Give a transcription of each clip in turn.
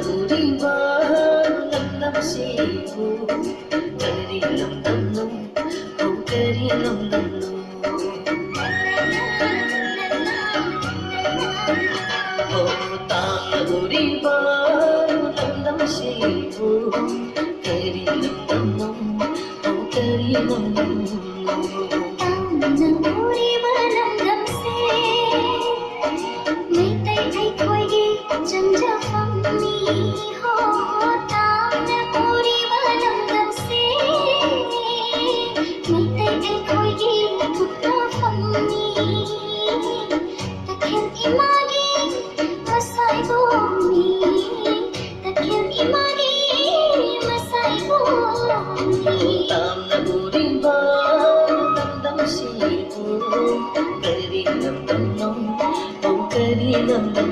우리 바로 남남시고 그리 넘넘넘 그리 넘넘넘 우리 바로 남남시고 그리 넘넘넘 그리 넘넘넘 우리 바람 감세 mấy tay thấy khôi ghi chân ra phong mi ho ta na uri balam gamse mấy tay thấy khôi ghi thuộc ta phong mi takhen imagi masai bomi takhen imagi masai bomi tam na uri ba dam sibu kari nam nam kari nam nam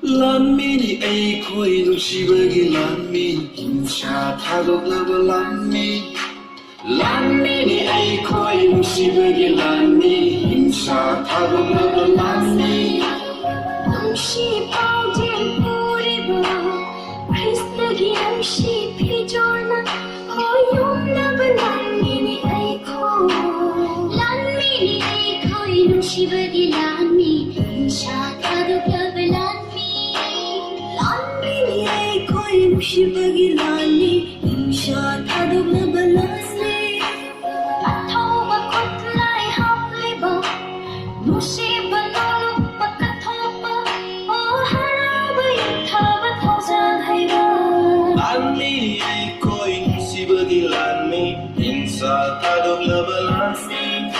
람민이 에이코이 누시베기 람민 인샤 타독라브 람민 람민이 에이코이 누시베기 람민 인샤 타독라브 람민 Namshi paudin puriba Krista gi namshi pijorna Hoyum nabalanmini aiko Lanmini aiko Namshi bagi lanmi Insha kaduk labalanmi Lanmini aiko Namshi bagi lanmi Insha kaduk labalanmi Ataw bakot lai hap liba Musiba noluk 람민이 에이코이 누시베기 람민 인샤 타독라브 람민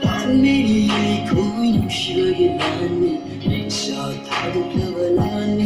람민이 에이코이 누시베기 람민 인샤 타독라브 tadoklavalanmi